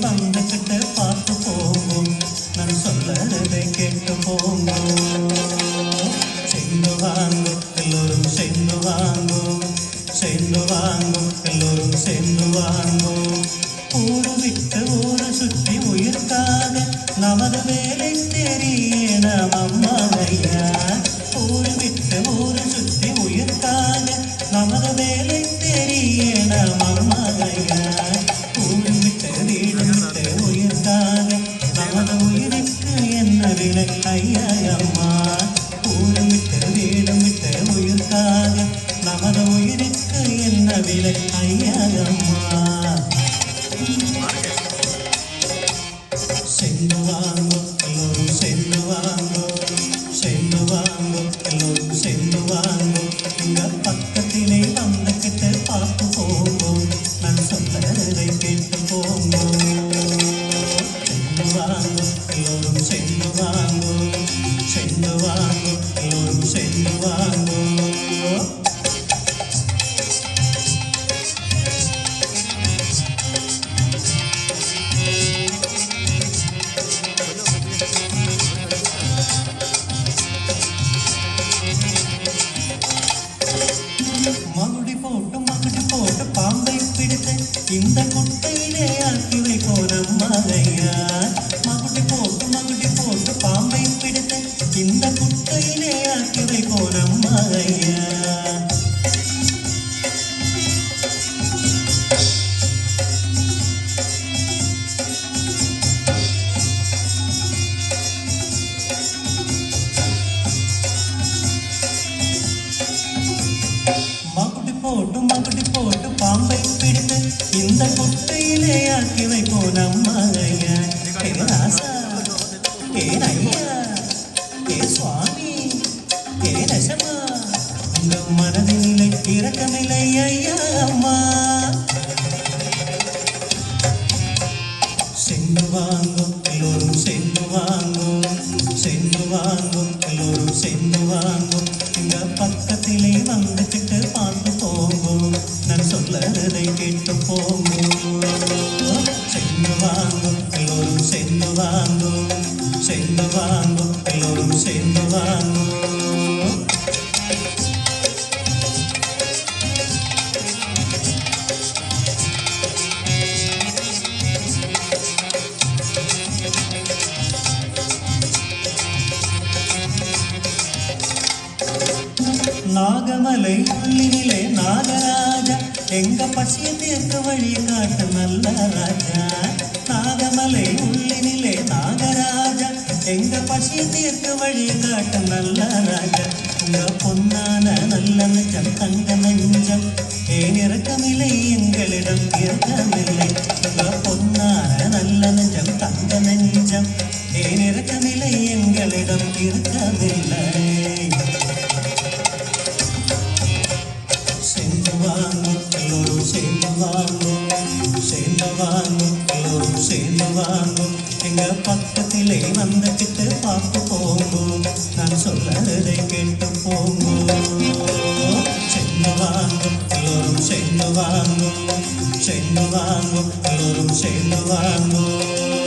வந்துக்கிட்டு பார்த்து போகும் நான் சொல்லறதை கேட்டு போகும் சென்று வாங்கும் எல்லோரும் சென்று வாங்கும் சென்று வாங்கும் எல்லோரும் சென்று வாங்கும் ஊரு விட்டு ஊரு சுற்றி உயிர்க்காக நமது வேலை தெரியணும் அம்மா ஐயா ஊரு விட்டு ஊரு சுற்றி உயிர்க்காக நமது வேலை தெரியணும் அம்மா ஐயா ஊரு விட்டு வீடு விட்டு உயிர்க்காக நமது உயிருக்கு என்ன விலை ஐயா அம்மா ஊரு விட்டு வீடு விட்டு உயிர்க்காக நமது உயிருக்கு என்ன விலை ஐயா அம்மா சென்று வாங்கும் எல்லோரும் சென்று வாங்கும் சென்று வாங்கும் எல்லோரும் சென்று வாங்கும் இங்க பக்கத்திலே வந்துக்கிட்டு பார்த்து போகும் நான் சொல்றதை கேட்டு போகும் சென்று வாங்கும் எல்லோரும் சென்று வாங்கும் சென்று வாங்கும் எல்லோரும் சென்று வாங்கும் மகுடி போட்டு பாம்பை பிடித்து இந்த குட்டையிலே ஆக்கி வைப்போம் மகையா மகுடி போட்டு பாம்பை பிடித்து இந்த குட்டையிலே ஆக்கி வைப்போம் மகையா மகுடி போட்டு பாம்பை பிடித்து இந்த குட்டையிலே ஆக்கி வைப்போம் நம்மையா ஏ ராசா ஏ ஐயா ஏ சுவாமி ஏ ரசமா உங்க மனதினிலை இறக்கமில்லை ஐயா அம்மா சென்று வாங்கும் எல்லோரும் சென்று வாங்கும் சென்று வாங்கும் எல்லோரும் சென்று வாங்கும் இங்க பக்கத்திலே வந்துக்கிட்டு பார்த்து போகும் நான் சொல்லறதை கேட்டு போகும் சென்று வாங்கும் எல்லோரும் சென்று வாங்கும் சென்று வாங்கும் எல்லோரும் சென்று வாங்கும் நாகமலை உள்ளினிலே நாகராஜா எங்க பசிய தீர்க்க வழியை காட்ட நல்ல ராஜா நாகமலை உள்ளினிலே நாகராஜா எங்க பசிய தீர்க்க வழியை காட்ட நல்ல ராஜா உங்க பொன்னான நல்ல நெஞ்சம் தங்க நெஞ்சம் ஏன் இறக்கமில்லை எங்களிடம் இறக்கமில்லை உங்க பொன்னான நல்ல நெஞ்சம் தங்க நெஞ்சம் ஏன் இறக்கமில்லை எங்களிடம் இறக்கமில்லை சென்று வாங்கும் எல்லோரும் சேர்ந்து வாங்கும் சேர்ந்து வாங்கும் எல்லோரும் சேர்ந்து வாங்கும் எங்க பக்கத்திலே வந்துக்கிட்டு பார்த்து போகும் நான் சொல்லறதை கேட்டு போகும் சென்று வாங்கும் எல்லோரும் சேர்ந்து வாங்கும் சேர்ந்து வாங்கும் எல்லோரும் சேர்ந்து வாங்கும்